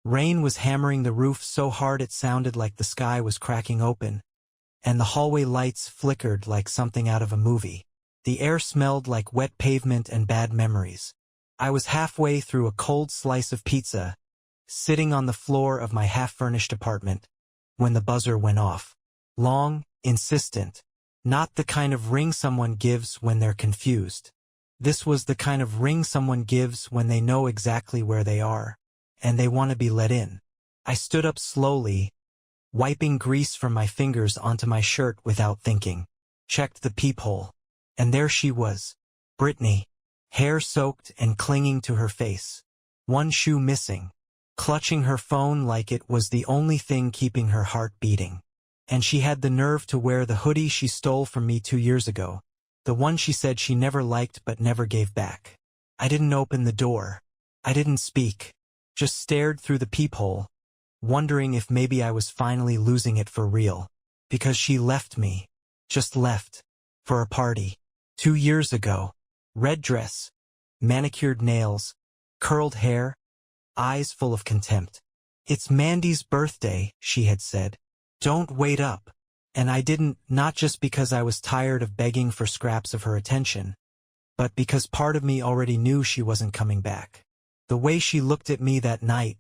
Rain was hammering the roof so hard it sounded like the sky was cracking open, and the hallway lights flickered like something out of a movie. The air smelled like wet pavement and bad memories. I was halfway through a cold slice of pizza, sitting on the floor of my half-furnished apartment, when the buzzer went off. Long, insistent, not the kind of ring someone gives when they're confused. This was the kind of ring someone gives when they know exactly where they are, and they want to be let in. I stood up slowly, wiping grease from my fingers onto my shirt without thinking. Checked the peephole. And there she was, Brittany, hair soaked and clinging to her face. One shoe missing, clutching her phone like it was the only thing keeping her heart beating. And she had the nerve to wear the hoodie she stole from me 2 years ago, the one she said she never liked but never gave back. I didn't open the door. I didn't speak. Just stared through the peephole, wondering if maybe I was finally losing it for real. Because she left me. Just left. For a party. 2 years ago. Red dress. Manicured nails. Curled hair. Eyes full of contempt. "It's Mandy's birthday," she had said. "Don't wait up." And I didn't, not just because I was tired of begging for scraps of her attention, but because part of me already knew she wasn't coming back. The way she looked at me that night,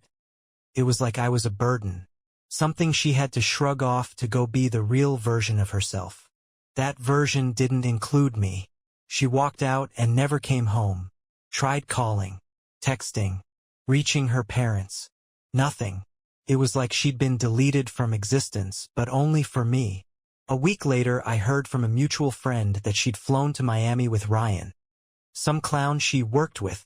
it was like I was a burden. Something she had to shrug off to go be the real version of herself. That version didn't include me. She walked out and never came home. Tried calling, texting, reaching her parents. Nothing. It was like she'd been deleted from existence, but only for me. A week later, I heard from a mutual friend that she'd flown to Miami with Ryan, some clown she worked with.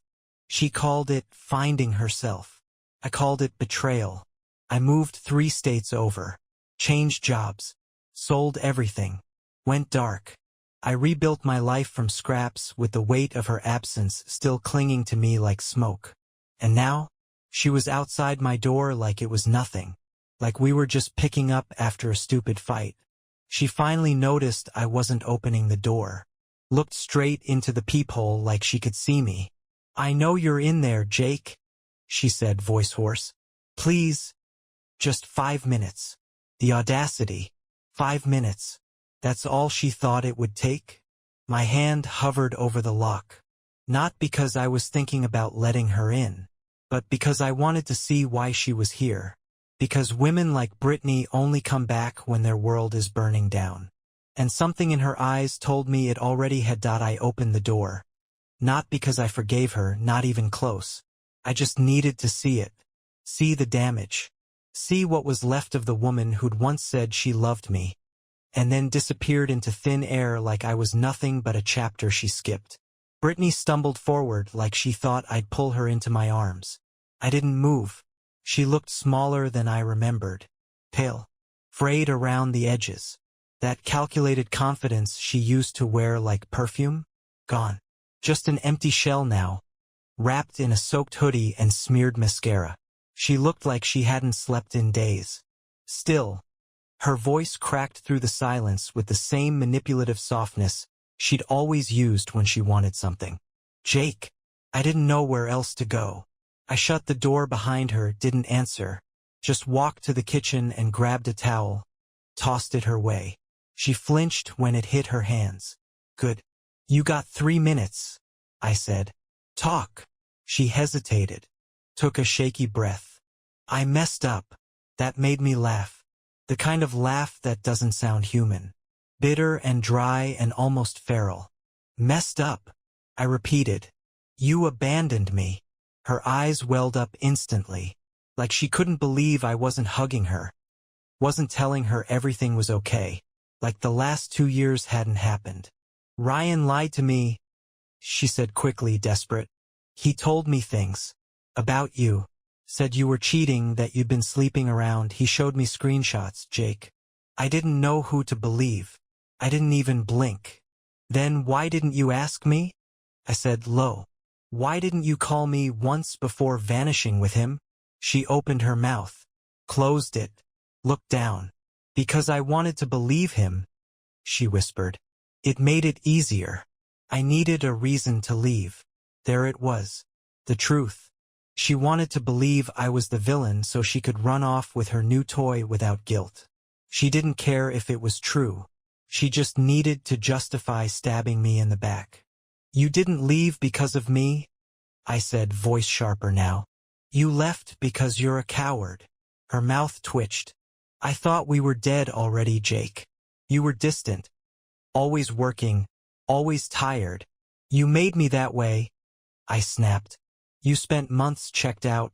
She called it finding herself. I called it betrayal. I moved 3 states over, changed jobs, sold everything, went dark. I rebuilt my life from scraps with the weight of her absence still clinging to me like smoke. And now, she was outside my door like it was nothing, like we were just picking up after a stupid fight. She finally noticed I wasn't opening the door, looked straight into the peephole like she could see me. "I know you're in there, Jake," she said, voice hoarse. "Please, just 5 minutes." The audacity. 5 minutes. That's all she thought it would take? My hand hovered over the lock. Not because I was thinking about letting her in, but because I wanted to see why she was here. Because women like Brittany only come back when their world is burning down. And something in her eyes told me it already had. I opened the door. Not because I forgave her, not even close. I just needed to see it. See the damage. See what was left of the woman who'd once said she loved me, and then disappeared into thin air like I was nothing but a chapter she skipped. Brittany stumbled forward like she thought I'd pull her into my arms. I didn't move. She looked smaller than I remembered. Pale. Frayed around the edges. That calculated confidence she used to wear like perfume? Gone. Just an empty shell now, wrapped in a soaked hoodie and smeared mascara. She looked like she hadn't slept in days. Still, her voice cracked through the silence with the same manipulative softness she'd always used when she wanted something. "Jake." I didn't know where else to go. I shut the door behind her, didn't answer, just walked to the kitchen and grabbed a towel, tossed it her way. She flinched when it hit her hands. "Good. You got 3 minutes," I said. "Talk." She hesitated, took a shaky breath. "I messed up." That made me laugh. The kind of laugh that doesn't sound human. Bitter and dry and almost feral. "Messed up," I repeated. "You abandoned me." Her eyes welled up instantly, like she couldn't believe I wasn't hugging her, wasn't telling her everything was okay, like the last 2 years hadn't happened. "Ryan lied to me," she said quickly, desperate. "He told me things. About you. Said you were cheating, that you'd been sleeping around. He showed me screenshots, Jake. I didn't know who to believe. I didn't even blink. Then why didn't you ask me?" I said low. "Why didn't you call me once before vanishing with him?" She opened her mouth, closed it, looked down. "Because I wanted to believe him," she whispered. "It made it easier. I needed a reason to leave." There it was. The truth. She wanted to believe I was the villain so she could run off with her new toy without guilt. She didn't care if it was true. She just needed to justify stabbing me in the back. "You didn't leave because of me?" I said, voice sharper now. "You left because you're a coward." Her mouth twitched. "I thought we were dead already, Jake. You were distant. Always working. Always tired. You made me that way." I snapped. "You spent months checked out,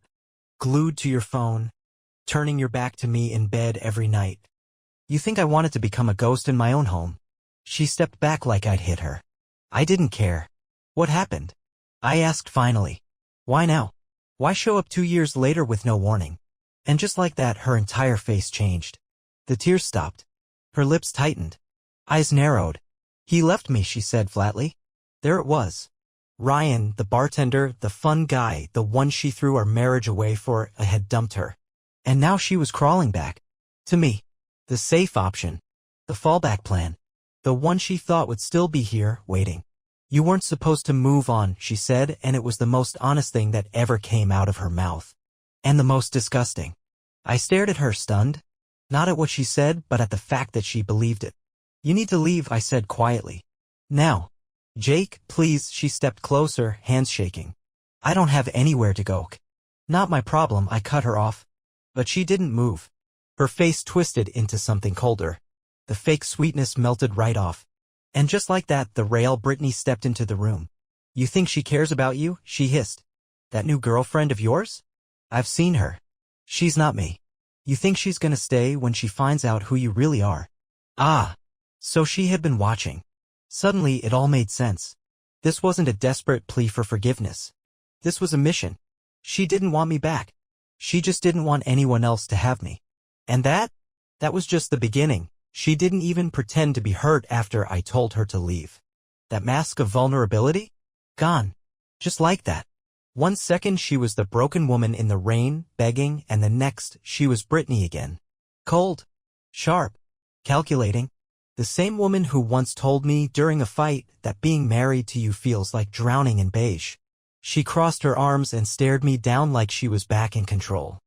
glued to your phone, turning your back to me in bed every night. You think I wanted to become a ghost in my own home?" She stepped back like I'd hit her. "I didn't care." "What happened?" I asked finally. "Why now? Why show up 2 years later with no warning?" And just like that, her entire face changed. The tears stopped. Her lips tightened. Eyes narrowed. "He left me," she said flatly. There it was. Ryan, the bartender, the fun guy, the one she threw our marriage away for, had dumped her. And now she was crawling back. To me. The safe option. The fallback plan. The one she thought would still be here, waiting. "You weren't supposed to move on," she said, and it was the most honest thing that ever came out of her mouth. And the most disgusting. I stared at her, stunned. Not at what she said, but at the fact that she believed it. "You need to leave," I said quietly. "Now." "Jake, please," she stepped closer, hands shaking. "I don't have anywhere to go." "Not my problem," I cut her off. But she didn't move. Her face twisted into something colder. The fake sweetness melted right off. And just like that, the real Brittany stepped into the room. "You think she cares about you?" she hissed. "That new girlfriend of yours? I've seen her. She's not me. You think she's gonna stay when she finds out who you really are?" Ah, so she had been watching. Suddenly, it all made sense. This wasn't a desperate plea for forgiveness. This was a mission. She didn't want me back. She just didn't want anyone else to have me. And that was just the beginning. She didn't even pretend to be hurt after I told her to leave. That mask of vulnerability? Gone. Just like that. 1 second she was the broken woman in the rain, begging, and the next she was Brittany again. Cold. Sharp. Calculating. The same woman who once told me during a fight that being married to you feels like drowning in beige. She crossed her arms and stared me down like she was back in control.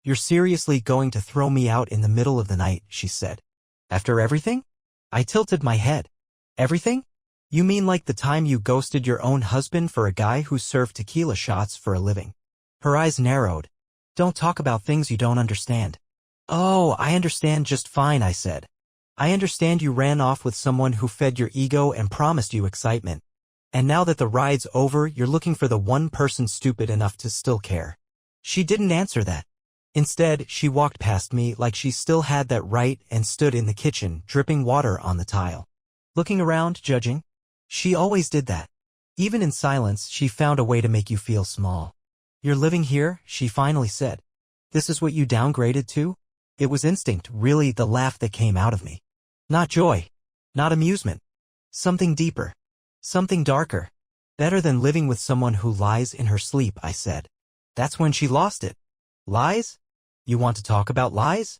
"You're seriously going to throw me out in the middle of the night," she said. "After everything?" I tilted my head. "Everything? You mean like the time you ghosted your own husband for a guy who served tequila shots for a living?" Her eyes narrowed. "Don't talk about things you don't understand." "Oh, I understand just fine," I said. "I understand you ran off with someone who fed your ego and promised you excitement. And now that the ride's over, you're looking for the one person stupid enough to still care." She didn't answer that. Instead, she walked past me like she still had that right and stood in the kitchen, dripping water on the tile. Looking around, judging. She always did that. Even in silence, she found a way to make you feel small. "You're living here," she finally said. "This is what you downgraded to?" It was instinct, really, the laugh that came out of me. Not joy. Not amusement. Something deeper. Something darker. "Better than living with someone who lies in her sleep," I said. That's when she lost it. "Lies? You want to talk about lies?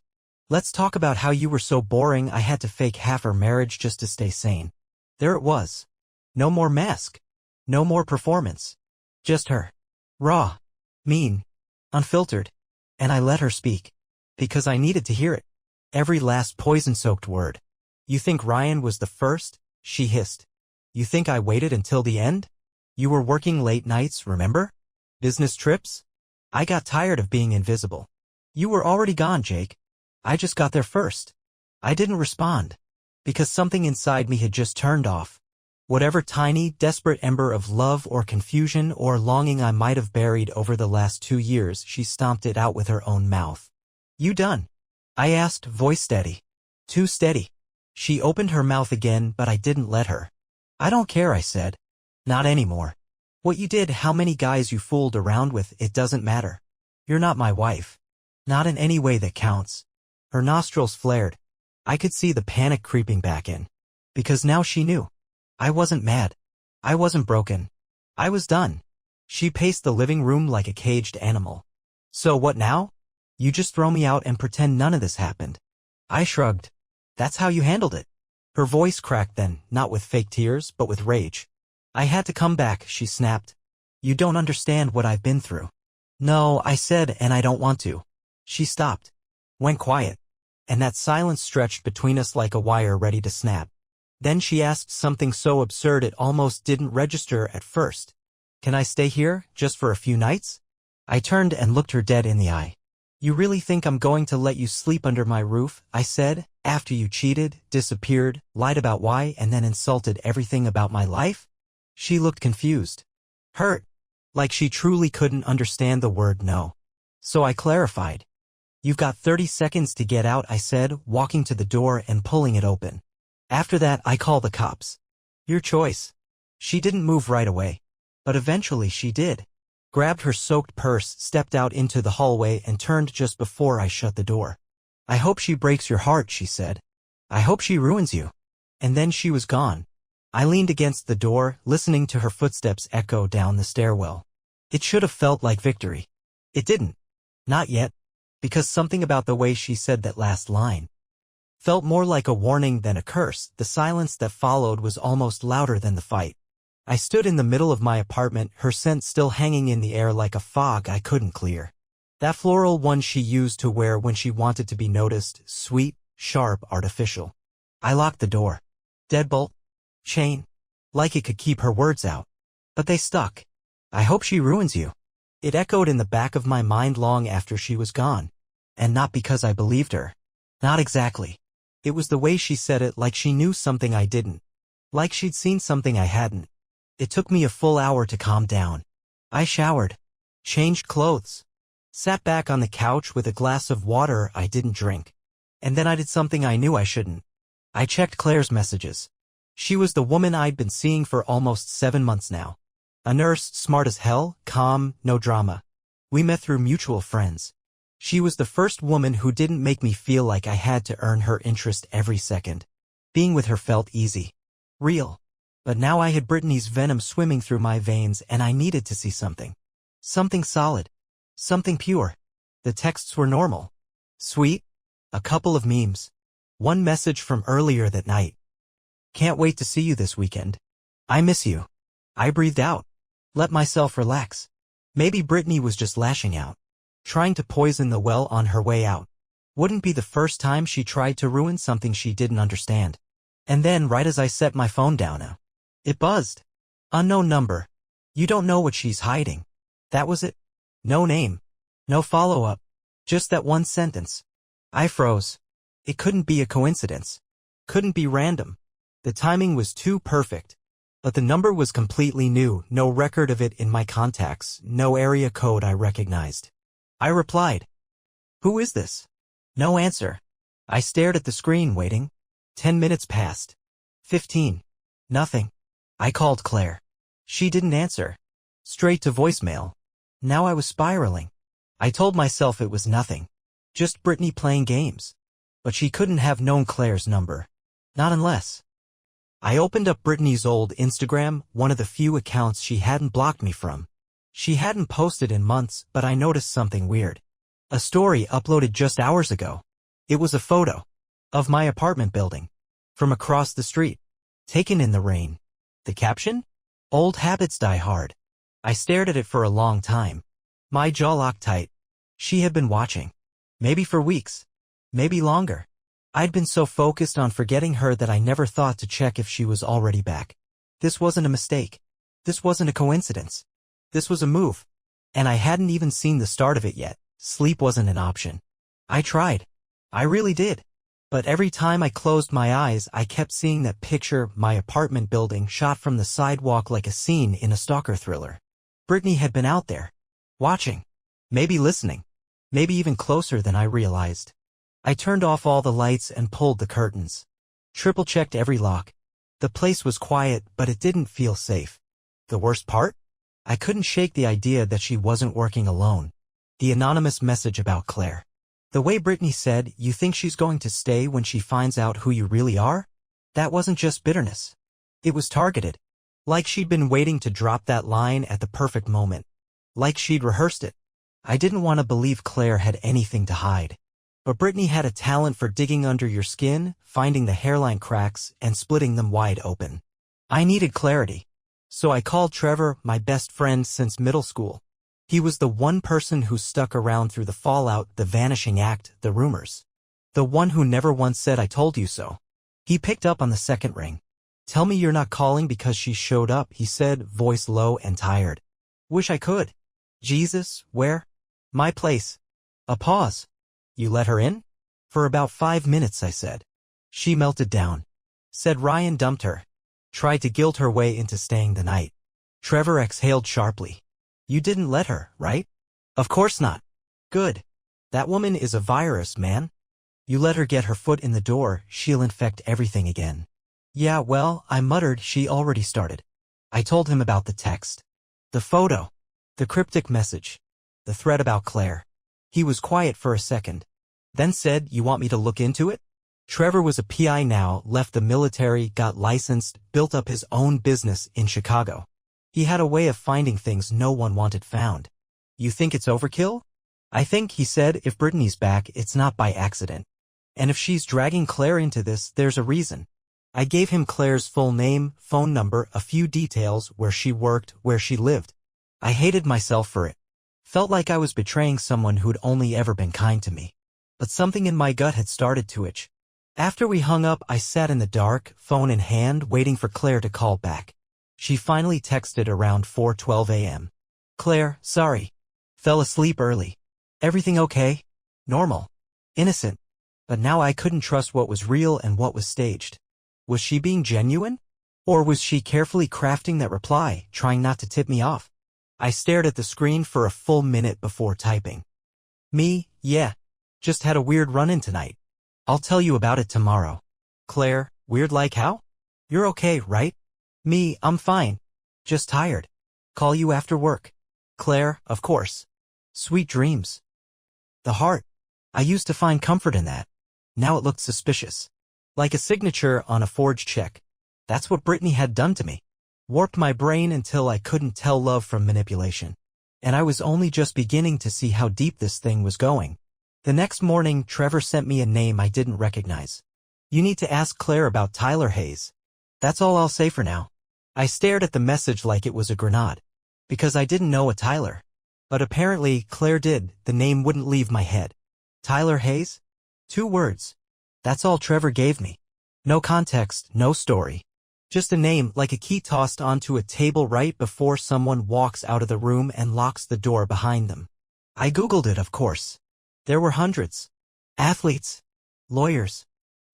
Let's talk about how you were so boring I had to fake half our marriage just to stay sane." There it was. No more mask. No more performance. Just her. Raw. Mean. Unfiltered. And I let her speak. Because I needed to hear it. Every last poison-soaked word. "You think Ryan was the first?" she hissed. "You think I waited until the end? You were working late nights, remember? Business trips? I got tired of being invisible. You were already gone, Jake. I just got there first." I didn't respond. Because something inside me had just turned off. Whatever tiny, desperate ember of love or confusion or longing I might have buried over the last 2 years, she stomped it out with her own mouth. "You done?" I asked, voice steady. Too steady. She opened her mouth again, but I didn't let her. "I don't care," I said. "Not anymore. What you did, how many guys you fooled around with, it doesn't matter. You're not my wife. Not in any way that counts." Her nostrils flared. I could see the panic creeping back in. Because now she knew. I wasn't mad. I wasn't broken. I was done. She paced the living room like a caged animal. "So what now? You just throw me out and pretend none of this happened?" I shrugged. "That's how you handled it." Her voice cracked then, not with fake tears, but with rage. "I had to come back," she snapped. "You don't understand what I've been through. No, I said, and I don't want to. She stopped. Went quiet. And that silence stretched between us like a wire ready to snap. Then she asked something so absurd it almost didn't register at first. Can I stay here, just for a few nights? I turned and looked her dead in the eye. You really think I'm going to let you sleep under my roof, I said, after you cheated, disappeared, lied about why, and then insulted everything about my life? She looked confused. Hurt. Like she truly couldn't understand the word no. So I clarified. You've got 30 seconds to get out, I said, walking to the door and pulling it open. After that, I call the cops. Your choice. She didn't move right away. But eventually she did. Grabbed her soaked purse, stepped out into the hallway, and turned just before I shut the door. I hope she breaks your heart, she said. I hope she ruins you. And then she was gone. I leaned against the door, listening to her footsteps echo down the stairwell. It should have felt like victory. It didn't. Not yet. Because something about the way she said that last line felt more like a warning than a curse. The silence that followed was almost louder than the fight. I stood in the middle of my apartment, her scent still hanging in the air like a fog I couldn't clear. That floral one she used to wear when she wanted to be noticed, sweet, sharp, artificial. I locked the door. Deadbolt. Chain. Like it could keep her words out. But they stuck. I hope she ruins you. It echoed in the back of my mind long after she was gone. And not because I believed her. Not exactly. It was the way she said it, like she knew something I didn't. Like she'd seen something I hadn't. It took me a full hour to calm down. I showered. Changed clothes. Sat back on the couch with a glass of water I didn't drink. And then I did something I knew I shouldn't. I checked Claire's messages. She was the woman I'd been seeing for almost 7 months now. A nurse, smart as hell, calm, no drama. We met through mutual friends. She was the first woman who didn't make me feel like I had to earn her interest every second. Being with her felt easy. Real. But now I had Brittany's venom swimming through my veins and I needed to see something. Something solid. Something pure. The texts were normal. Sweet. A couple of memes. One message from earlier that night. Can't wait to see you this weekend. I miss you. I breathed out. Let myself relax. Maybe Brittany was just lashing out. Trying to poison the well on her way out. Wouldn't be the first time she tried to ruin something she didn't understand. And then right as I set my phone down, it buzzed. Unknown number. You don't know what she's hiding. That was it. No name. No follow-up. Just that one sentence. I froze. It couldn't be a coincidence. Couldn't be random. The timing was too perfect. But the number was completely new, no record of it in my contacts, no area code I recognized. I replied. Who is this? No answer. I stared at the screen, waiting. 10 minutes passed. 15. Nothing. I called Claire. She didn't answer. Straight to voicemail. Now I was spiraling. I told myself it was nothing. Just Brittany playing games. But she couldn't have known Claire's number. Not unless. I opened up Brittany's old Instagram, one of the few accounts she hadn't blocked me from. She hadn't posted in months, but I noticed something weird. A story uploaded just hours ago. It was a photo of my apartment building from across the street, taken in the rain. The caption? Old habits die hard. I stared at it for a long time. My jaw locked tight. She had been watching. Maybe for weeks. Maybe longer. I'd been so focused on forgetting her that I never thought to check if she was already back. This wasn't a mistake. This wasn't a coincidence. This was a move. And I hadn't even seen the start of it yet. Sleep wasn't an option. I tried. I really did. But every time I closed my eyes, I kept seeing that picture, my apartment building shot from the sidewalk like a scene in a stalker thriller. Brittany had been out there. Watching. Maybe listening. Maybe even closer than I realized. I turned off all the lights and pulled the curtains. Triple-checked every lock. The place was quiet, but it didn't feel safe. The worst part? I couldn't shake the idea that she wasn't working alone. The anonymous message about Claire. The way Brittany said, you think she's going to stay when she finds out who you really are? That wasn't just bitterness. It was targeted. Like she'd been waiting to drop that line at the perfect moment. Like she'd rehearsed it. I didn't want to believe Claire had anything to hide. But Brittany had a talent for digging under your skin, finding the hairline cracks, and splitting them wide open. I needed clarity. So I called Trevor, my best friend since middle school. He was the one person who stuck around through the fallout, the vanishing act, the rumors. The one who never once said I told you so. He picked up on the second ring. Tell me you're not calling because she showed up, he said, voice low and tired. Wish I could. Jesus, where? My place. A pause. You let her in? For about 5 minutes, I said. She melted down. Said Ryan dumped her. Tried to guilt her way into staying the night. Trevor exhaled sharply. You didn't let her, right? Of course not. Good. That woman is a virus, man. You let her get her foot in the door, she'll infect everything again. Yeah, well, I muttered, she already started. I told him about the text. The photo. The cryptic message. The thread about Claire. He was quiet for a second. Then said, you want me to look into it? Trevor was a PI now, left the military, got licensed, built up his own business in Chicago. He had a way of finding things no one wanted found. You think it's overkill? I think, he said, if Brittany's back, it's not by accident. And if she's dragging Claire into this, there's a reason. I gave him Claire's full name, phone number, a few details, where she worked, where she lived. I hated myself for it. Felt like I was betraying someone who'd only ever been kind to me. But something in my gut had started to itch. After we hung up, I sat in the dark, phone in hand, waiting for Claire to call back. She finally texted around 4:12 a.m. Claire, sorry. Fell asleep early. Everything okay? Normal. Innocent. But now I couldn't trust what was real and what was staged. Was she being genuine? Or was she carefully crafting that reply, trying not to tip me off? I stared at the screen for a full minute before typing. Me, yeah. Just had a weird run-in tonight. I'll tell you about it tomorrow. Claire, weird like how? You're okay, right? Me, I'm fine. Just tired. Call you after work. Claire, of course. Sweet dreams. The heart. I used to find comfort in that. Now it looked suspicious. Like a signature on a forged check. That's what Brittany had done to me. Warped my brain until I couldn't tell love from manipulation. And I was only just beginning to see how deep this thing was going. The next morning, Trevor sent me a name I didn't recognize. You need to ask Claire about Tyler Hayes. That's all I'll say for now. I stared at the message like it was a grenade. Because I didn't know a Tyler. But apparently, Claire did. The name wouldn't leave my head. Tyler Hayes? 2 words. That's all Trevor gave me. No context, no story. Just a name, like a key tossed onto a table right before someone walks out of the room and locks the door behind them. I Googled it, of course. There were hundreds. Athletes. Lawyers.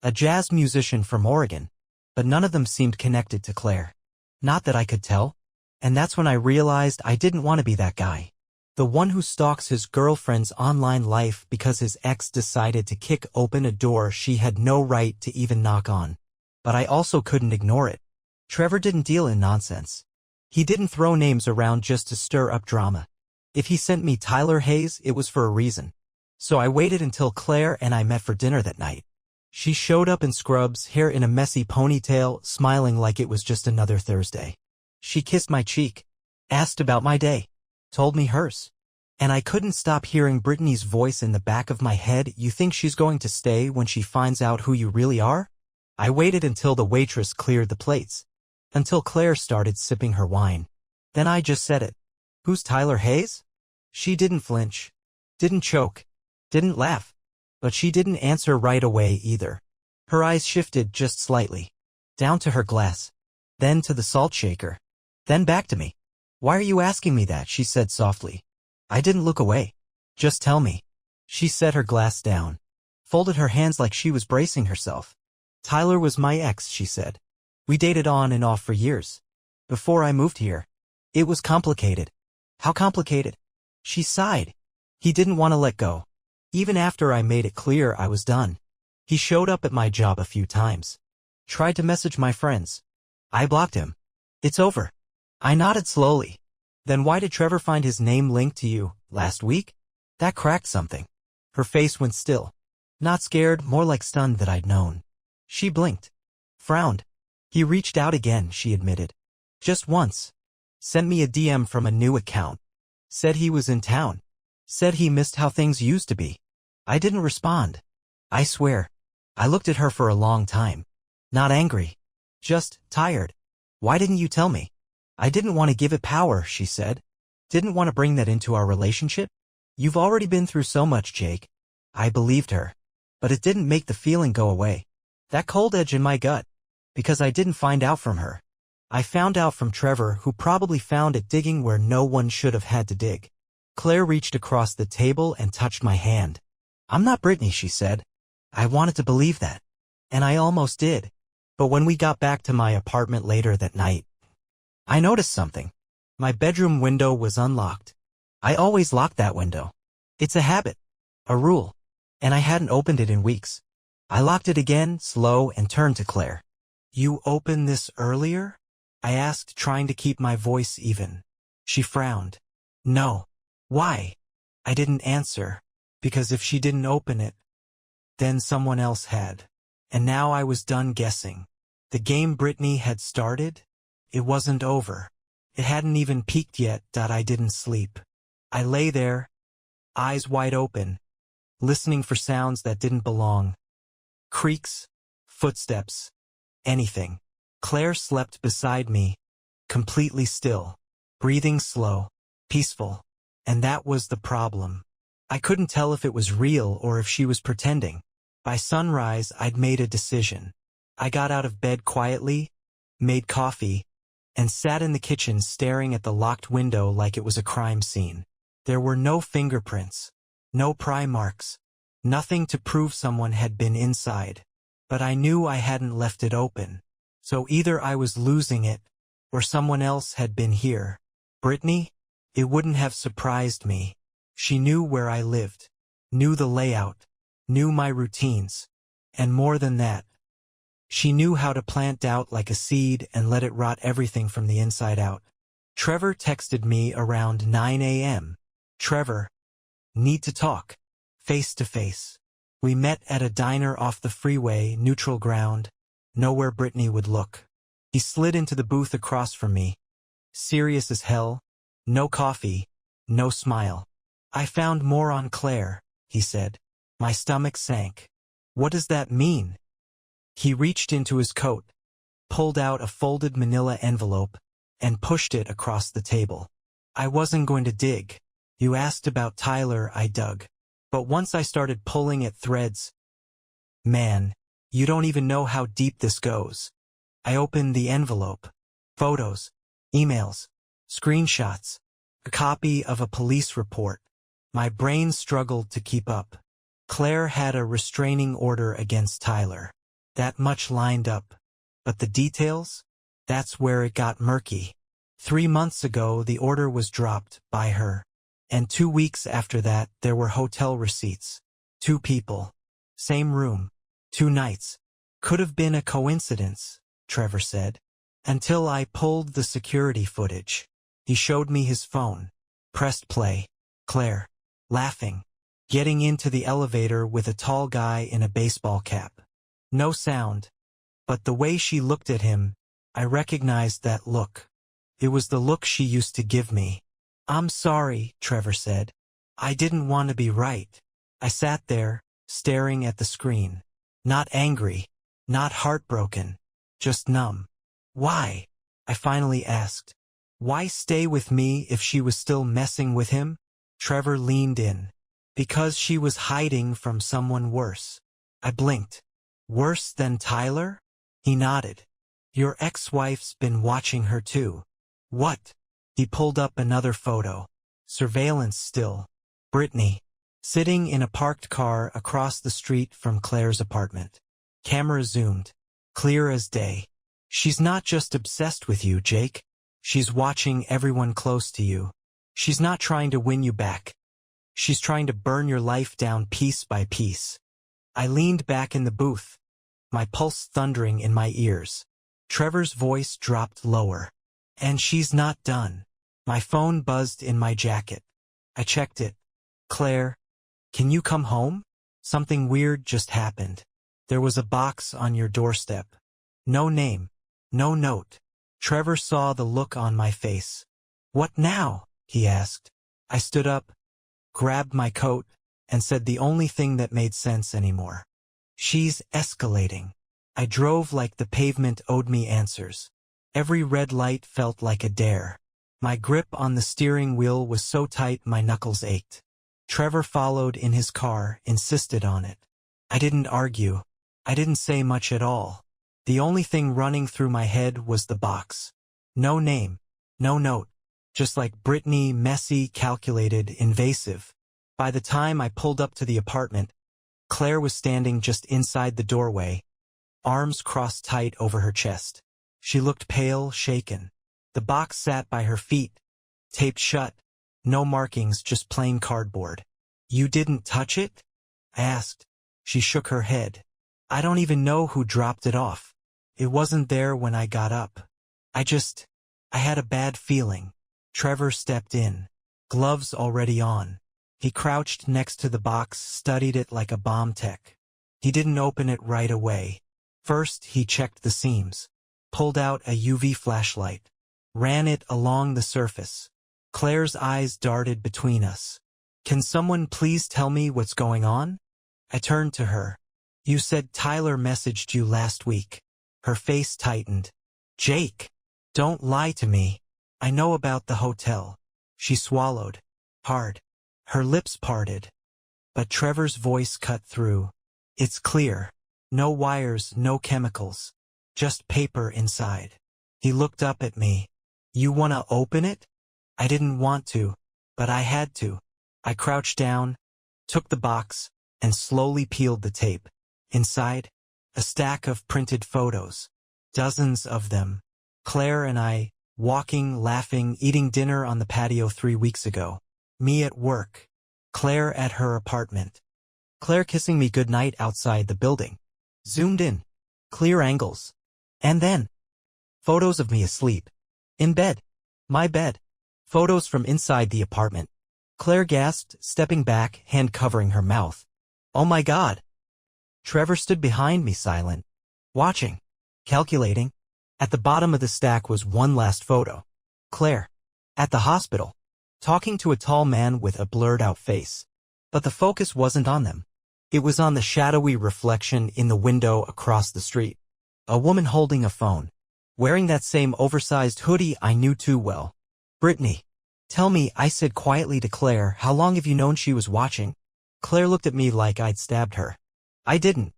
A jazz musician from Oregon. But none of them seemed connected to Claire. Not that I could tell. And that's when I realized I didn't want to be that guy. The one who stalks his girlfriend's online life because his ex decided to kick open a door she had no right to even knock on. But I also couldn't ignore it. Trevor didn't deal in nonsense. He didn't throw names around just to stir up drama. If he sent me Tyler Hayes, it was for a reason. So I waited until Claire and I met for dinner that night. She showed up in scrubs, hair in a messy ponytail, smiling like it was just another Thursday. She kissed my cheek, asked about my day, told me hers. And I couldn't stop hearing Brittany's voice in the back of my head. You think she's going to stay when she finds out who you really are? I waited until the waitress cleared the plates. Until Claire started sipping her wine. Then I just said it. Who's Tyler Hayes? She didn't flinch. Didn't choke. Didn't laugh. But she didn't answer right away either. Her eyes shifted just slightly. Down to her glass. Then to the salt shaker. Then back to me. Why are you asking me that? She said softly. I didn't look away. Just tell me. She set her glass down. Folded her hands like she was bracing herself. Tyler was my ex, she said. We dated on and off for years. Before I moved here. It was complicated. How complicated? She sighed. He didn't want to let go. Even after I made it clear I was done. He showed up at my job a few times. Tried to message my friends. I blocked him. It's over. I nodded slowly. Then why did Trevor find his name linked to you, last week? That cracked something. Her face went still. Not scared, more like stunned that I'd known. She blinked. Frowned. He reached out again, she admitted. Just once. Sent me a DM from a new account. Said he was in town. Said he missed how things used to be. I didn't respond. I swear. I looked at her for a long time. Not angry. Just tired. Why didn't you tell me? I didn't want to give it power, she said. Didn't want to bring that into our relationship? You've already been through so much, Jake. I believed her. But it didn't make the feeling go away. That cold edge in my gut. Because I didn't find out from her. I found out from Trevor, who probably found it digging where no one should have had to dig. Claire reached across the table and touched my hand. I'm not Brittany, she said. I wanted to believe that. And I almost did. But when we got back to my apartment later that night, I noticed something. My bedroom window was unlocked. I always lock that window. It's a habit. A rule. And I hadn't opened it in weeks. I locked it again, slow, and turned to Claire. You opened this earlier? I asked, trying to keep my voice even. She frowned. No. Why? I didn't answer. Because if she didn't open it, then someone else had. And now I was done guessing. The game Brittany had started? It wasn't over. It hadn't even peaked yet. I didn't sleep. I lay there, eyes wide open, listening for sounds that didn't belong. Creaks, footsteps, anything. Claire slept beside me, completely still, breathing slow, peaceful. And that was the problem. I couldn't tell if it was real or if she was pretending. By sunrise, I'd made a decision. I got out of bed quietly, made coffee, and sat in the kitchen staring at the locked window like it was a crime scene. There were no fingerprints, no pry marks, nothing to prove someone had been inside. But I knew I hadn't left it open. So either I was losing it, or someone else had been here. Brittany? It wouldn't have surprised me. She knew where I lived, knew the layout, knew my routines, and more than that, she knew how to plant doubt like a seed and let it rot everything from the inside out. Trevor texted me around 9 a.m. Trevor, need to talk, face to face. We met at a diner off the freeway, neutral ground, nowhere Brittany would look. He slid into the booth across from me, serious as hell, no coffee, no smile. I found more on Claire, he said. My stomach sank. What does that mean? He reached into his coat, pulled out a folded manila envelope, and pushed it across the table. I wasn't going to dig. You asked about Tyler, I dug. But once I started pulling at threads, man, you don't even know how deep this goes. I opened the envelope. Photos, emails, screenshots, a copy of a police report. My brain struggled to keep up. Claire had a restraining order against Tyler. That much lined up. But the details? That's where it got murky. 3 months ago, the order was dropped by her. And 2 weeks after that, there were hotel receipts. 2 people. Same room. 2 nights. Could have been a coincidence, Trevor said. Until I pulled the security footage. He showed me his phone. Pressed play. Claire, laughing, getting into the elevator with a tall guy in a baseball cap. No sound, but the way she looked at him, I recognized that look. It was the look she used to give me. I'm sorry, Trevor said. I didn't want to be right. I sat there, staring at the screen. Not angry, not heartbroken, just numb. Why? I finally asked. Why stay with me if she was still messing with him? Trevor leaned in. Because she was hiding from someone worse. I blinked. Worse than Tyler? He nodded. Your ex-wife's been watching her too. What? He pulled up another photo. Surveillance still. Brittany, sitting in a parked car across the street from Claire's apartment. Camera zoomed. Clear as day. She's not just obsessed with you, Jake. She's watching everyone close to you. She's not trying to win you back. She's trying to burn your life down piece by piece. I leaned back in the booth, my pulse thundering in my ears. Trevor's voice dropped lower. And she's not done. My phone buzzed in my jacket. I checked it. Claire, can you come home? Something weird just happened. There was a box on your doorstep. No name. No note. Trevor saw the look on my face. What now? He asked. I stood up, grabbed my coat, and said the only thing that made sense anymore. She's escalating. I drove like the pavement owed me answers. Every red light felt like a dare. My grip on the steering wheel was so tight my knuckles ached. Trevor followed in his car, insisted on it. I didn't argue. I didn't say much at all. The only thing running through my head was the box. No name. No note. Just like Brittany, messy, calculated, invasive. By the time I pulled up to the apartment, Claire was standing just inside the doorway, arms crossed tight over her chest. She looked pale, shaken. The box sat by her feet, taped shut. No markings, just plain cardboard. You didn't touch it? I asked. She shook her head. I don't even know who dropped it off. It wasn't there when I got up. I had a bad feeling. Trevor stepped in, gloves already on. He crouched next to the box, studied it like a bomb tech. He didn't open it right away. First, he checked the seams, pulled out a UV flashlight, ran it along the surface. Claire's eyes darted between us. Can someone please tell me what's going on? I turned to her. You said Tyler messaged you last week. Her face tightened. Jake, don't lie to me. I know about the hotel. She swallowed. Hard. Her lips parted. But Trevor's voice cut through. It's clear. No wires, no chemicals. Just paper inside. He looked up at me. You wanna open it? I didn't want to, but I had to. I crouched down, took the box, and slowly peeled the tape. Inside, a stack of printed photos. Dozens of them. Claire and I, walking, laughing, eating dinner on the patio 3 weeks ago. Me at work. Claire at her apartment. Claire kissing me goodnight outside the building. Zoomed in. Clear angles. And then, photos of me asleep. In bed. My bed. Photos from inside the apartment. Claire gasped, stepping back, hand covering her mouth. Oh my God. Trevor stood behind me silent. Watching. Calculating. At the bottom of the stack was one last photo. Claire. At the hospital. Talking to a tall man with a blurred-out face. But the focus wasn't on them. It was on the shadowy reflection in the window across the street. A woman holding a phone. Wearing that same oversized hoodie I knew too well. Brittany. Tell me, I said quietly to Claire, how long have you known she was watching? Claire looked at me like I'd stabbed her. I didn't.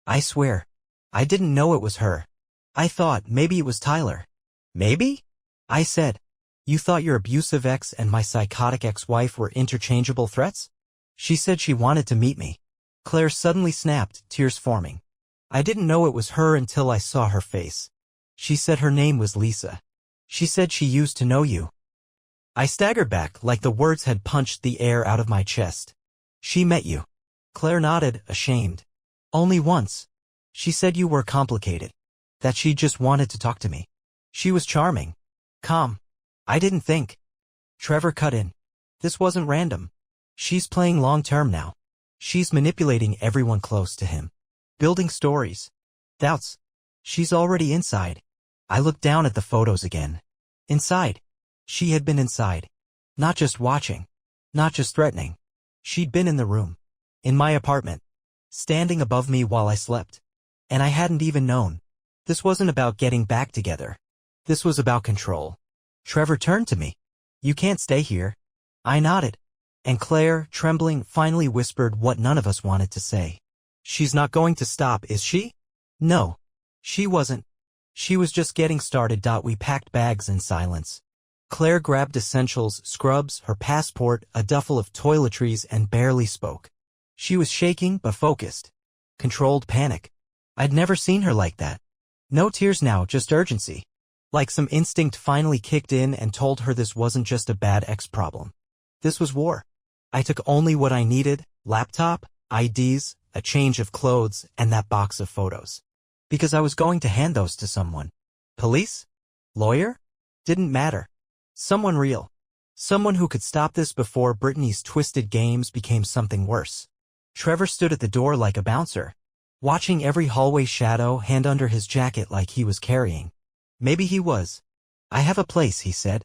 I swear. I didn't know it was her. I thought maybe it was Tyler. Maybe? I said. You thought your abusive ex and my psychotic ex-wife were interchangeable threats? She said she wanted to meet me. Claire suddenly snapped, tears forming. I didn't know it was her until I saw her face. She said her name was Lisa. She said she used to know you. I staggered back like the words had punched the air out of my chest. She met you. Claire nodded, ashamed. Only once. She said you were complicated. That she just wanted to talk to me. She was charming. Calm. I didn't think. Trevor cut in. This wasn't random. She's playing long-term now. She's manipulating everyone close to him. Building stories. Doubts. She's already inside. I looked down at the photos again. Inside. She had been inside. Not just watching. Not just threatening. She'd been in the room. In my apartment. Standing above me while I slept. And I hadn't even known. This wasn't about getting back together. This was about control. Trevor turned to me. You can't stay here. I nodded. And Claire, trembling, finally whispered what none of us wanted to say. She's not going to stop, is she? No. She wasn't. She was just getting started. We packed bags in silence. Claire grabbed essentials, scrubs, her passport, a duffel of toiletries, and barely spoke. She was shaking but focused. Controlled panic. I'd never seen her like that. No tears now, just urgency. Like some instinct finally kicked in and told her this wasn't just a bad ex problem. This was war. I took only what I needed, laptop, IDs, a change of clothes, and that box of photos. Because I was going to hand those to someone. Police? Lawyer? Didn't matter. Someone real. Someone who could stop this before Brittany's twisted games became something worse. Trevor stood at the door like a bouncer, watching every hallway shadow, hand under his jacket like he was carrying. Maybe he was. I have a place, he said.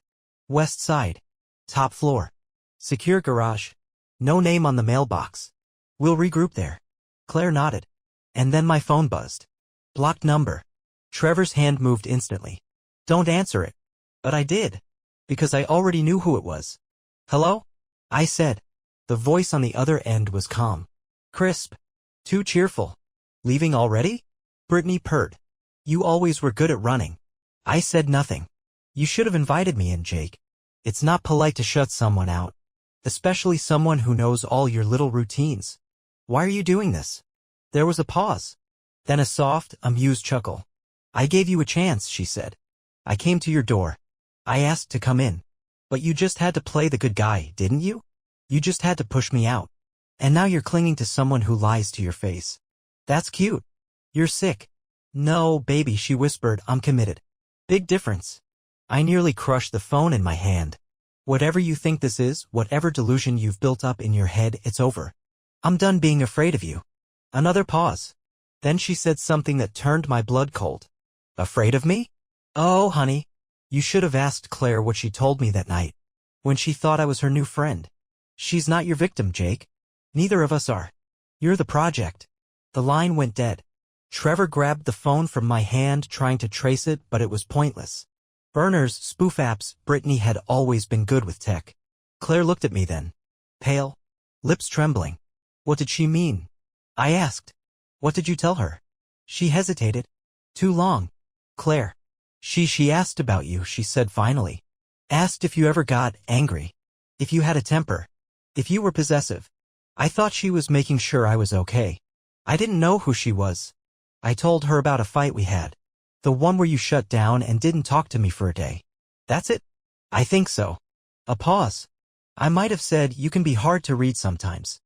West side. Top floor. Secure garage. No name on the mailbox. We'll regroup there. Claire nodded. And then my phone buzzed. Blocked number. Trevor's hand moved instantly. Don't answer it. But I did. because I already knew who it was. Hello? I said. The voice on the other end was calm. Crisp. Too cheerful. Leaving already? Brittany purred. You always were good at running. I said nothing. You should have invited me in, Jake. It's not polite to shut someone out, especially someone who knows all your little routines. Why are you doing this? There was a pause. Then a soft, amused chuckle. I gave you a chance, she said. I came to your door. I asked to come in. But you just had to play the good guy, didn't you? You just had to push me out. And now you're clinging to someone who lies to your face. That's cute. You're sick. No, baby, she whispered, I'm committed. Big difference. I nearly crushed the phone in my hand. Whatever you think this is, whatever delusion you've built up in your head, it's over. I'm done being afraid of you. Another pause. Then she said something that turned my blood cold. Afraid of me? Oh, honey. You should have asked Claire what she told me that night, when she thought I was her new friend. She's not your victim, Jake. Neither of us are. You're the project. The line went dead. Trevor grabbed the phone from my hand, trying to trace it, but it was pointless. Burners, spoof apps, Brittany had always been good with tech. Claire looked at me then. Pale. Lips trembling. What did she mean? I asked. What did you tell her? She hesitated. Too long. Claire. She asked about you, she said finally. Asked if you ever got angry. If you had a temper. If you were possessive. I thought she was making sure I was okay. I didn't know who she was. I told her about a fight we had. The one where you shut down and didn't talk to me for a day. That's it? I think so. A pause. I might have said you can be hard to read sometimes.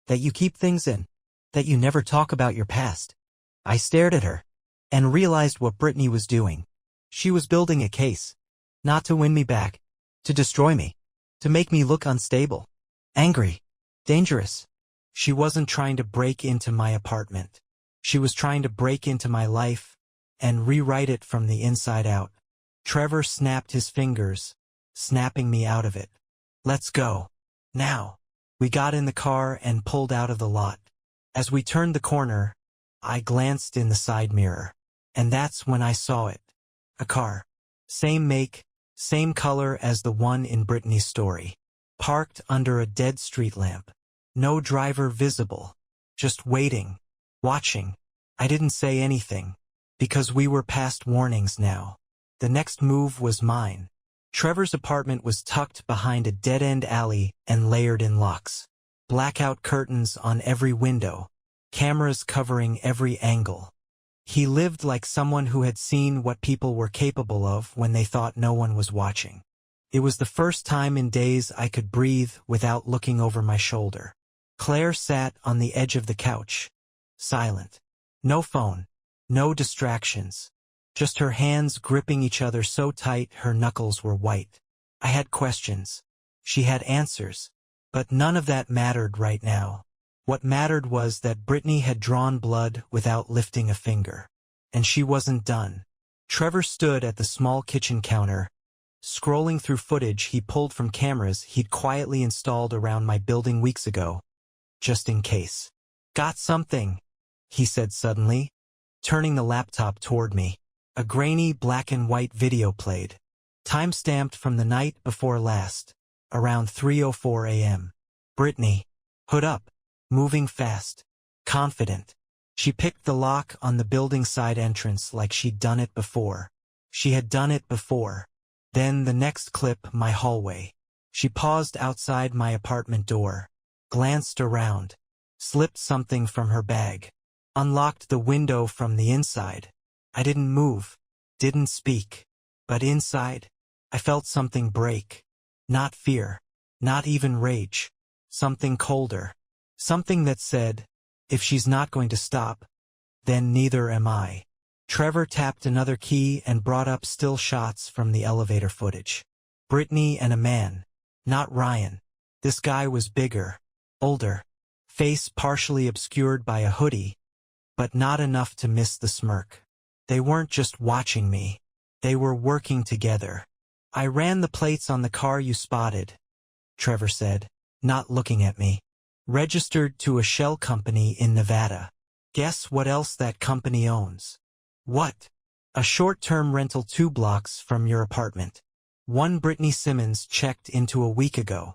That you keep things in. That you never talk about your past. I stared at her. And realized what Brittany was doing. She was building a case. Not to win me back. To destroy me. To make me look unstable. Angry. Dangerous. She wasn't trying to break into my apartment. She was trying to break into my life and rewrite it from the inside out. Trevor snapped his fingers, snapping me out of it. Let's go. Now. We got in the car and pulled out of the lot. As we turned the corner, I glanced in the side mirror. And that's when I saw it. A car. Same make, same color as the one in Brittany's story. Parked under a dead street lamp. No driver visible. Just waiting. Watching. I didn't say anything. Because we were past warnings now. The next move was mine. Trevor's apartment was tucked behind a dead-end alley and layered in locks. Blackout curtains on every window. Cameras covering every angle. He lived like someone who had seen what people were capable of when they thought no one was watching. It was the first time in days I could breathe without looking over my shoulder. Claire sat on the edge of the couch. Silent. No phone. No distractions. Just her hands gripping each other so tight her knuckles were white. I had questions. She had answers. But none of that mattered right now. What mattered was that Brittany had drawn blood without lifting a finger. And she wasn't done. Trevor stood at the small kitchen counter, scrolling through footage he pulled from cameras he'd quietly installed around my building weeks ago. Just in case. Got something, he said suddenly, turning the laptop toward me. A grainy black and white video played. Time-stamped from the night before last, around 3:04 a.m. Brittany. Hood up. Moving fast. Confident. She picked the lock on the building side entrance like she'd done it before. She had done it before. Then the next clip, my hallway. She paused outside my apartment door. Glanced around. Slipped something from her bag. Unlocked the window from the inside. I didn't move. Didn't speak. But inside, I felt something break. Not fear. Not even rage. Something colder. Something that said, if she's not going to stop, then neither am I. Trevor tapped another key and brought up still shots from the elevator footage. Brittany and a man. Not Ryan. This guy was bigger. Older. Face partially obscured by a hoodie. But not enough to miss the smirk. They weren't just watching me. They were working together. I ran the plates on the car you spotted, Trevor said, not looking at me. Registered to a shell company in Nevada. Guess what else that company owns? What? A short-term rental 2 blocks from your apartment. One Brittany Simmons checked into a week ago.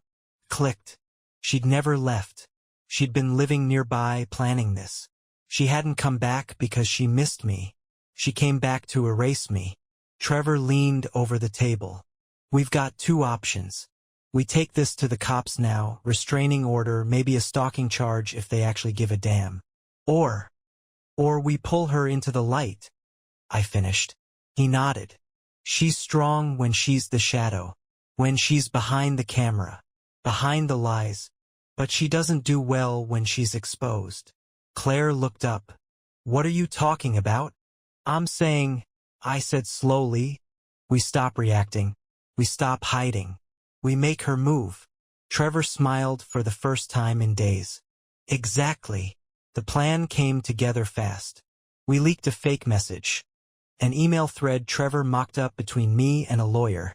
Clicked. She'd never left. She'd been living nearby planning this. She hadn't come back because she missed me. She came back to erase me. Trevor leaned over the table. We've got two options. We take this to the cops now, restraining order, maybe a stalking charge if they actually give a damn. Or we pull her into the light. I finished. He nodded. She's strong when she's the shadow, when she's behind the camera, behind the lies, but she doesn't do well when she's exposed. Claire looked up. What are you talking about? I'm saying, I said slowly, we stop reacting, we stop hiding, we make her move. Trevor smiled for the first time in days. Exactly. The plan came together fast. We leaked a fake message. An email thread Trevor mocked up between me and a lawyer,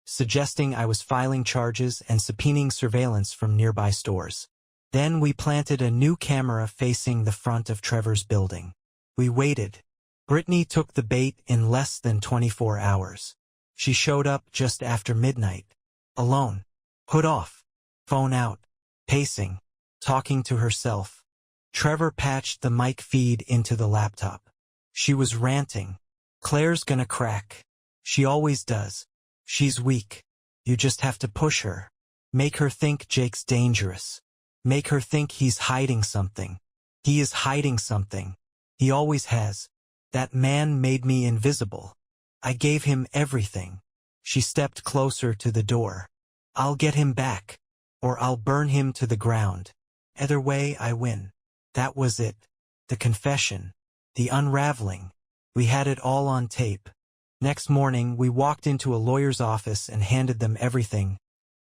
suggesting I was filing charges and subpoenaing surveillance from nearby stores. Then we planted a new camera facing the front of Trevor's building. We waited. Brittany took the bait in less than 24 hours. She showed up just after midnight. Alone. Hood off. Phone out. Pacing. Talking to herself. Trevor patched the mic feed into the laptop. She was ranting. Claire's gonna crack. She always does. She's weak. You just have to push her. Make her think Jake's dangerous. Make her think he's hiding something. He is hiding something. He always has. That man made me invisible. I gave him everything. She stepped closer to the door. I'll get him back. Or I'll burn him to the ground. Either way, I win. That was it. The confession. The unraveling. We had it all on tape. Next morning, we walked into a lawyer's office and handed them everything.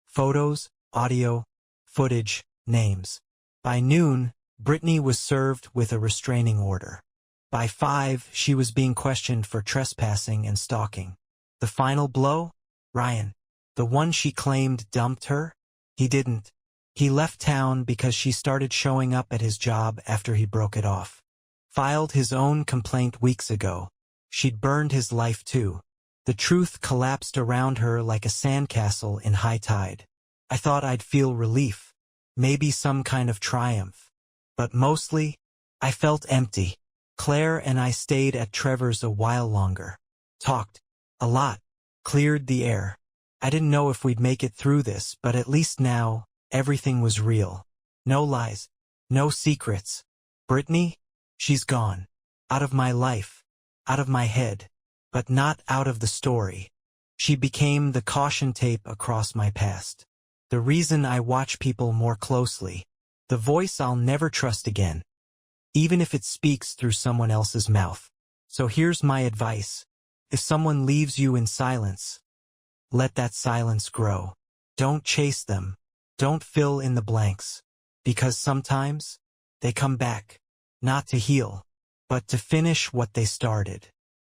Photos, audio, footage, names. By noon, Brittany was served with a restraining order. By 5, she was being questioned for trespassing and stalking. The final blow? Ryan. The one she claimed dumped her? He didn't. He left town because she started showing up at his job after he broke it off. Filed his own complaint weeks ago. She'd burned his life too. The truth collapsed around her like a sandcastle in high tide. I thought I'd feel relief. Maybe some kind of triumph. But mostly, I felt empty. Claire and I stayed at Trevor's a while longer. Talked. A lot. Cleared the air. I didn't know if we'd make it through this, but at least now, everything was real. No lies. No secrets. Brittany? She's gone. Out of my life. Out of my head. But not out of the story. She became the caution tape across my past. The reason I watch people more closely. The voice I'll never trust again. Even if it speaks through someone else's mouth. So here's my advice. If someone leaves you in silence, let that silence grow. Don't chase them. Don't fill in the blanks. Because sometimes, they come back. Not to heal, but to finish what they started.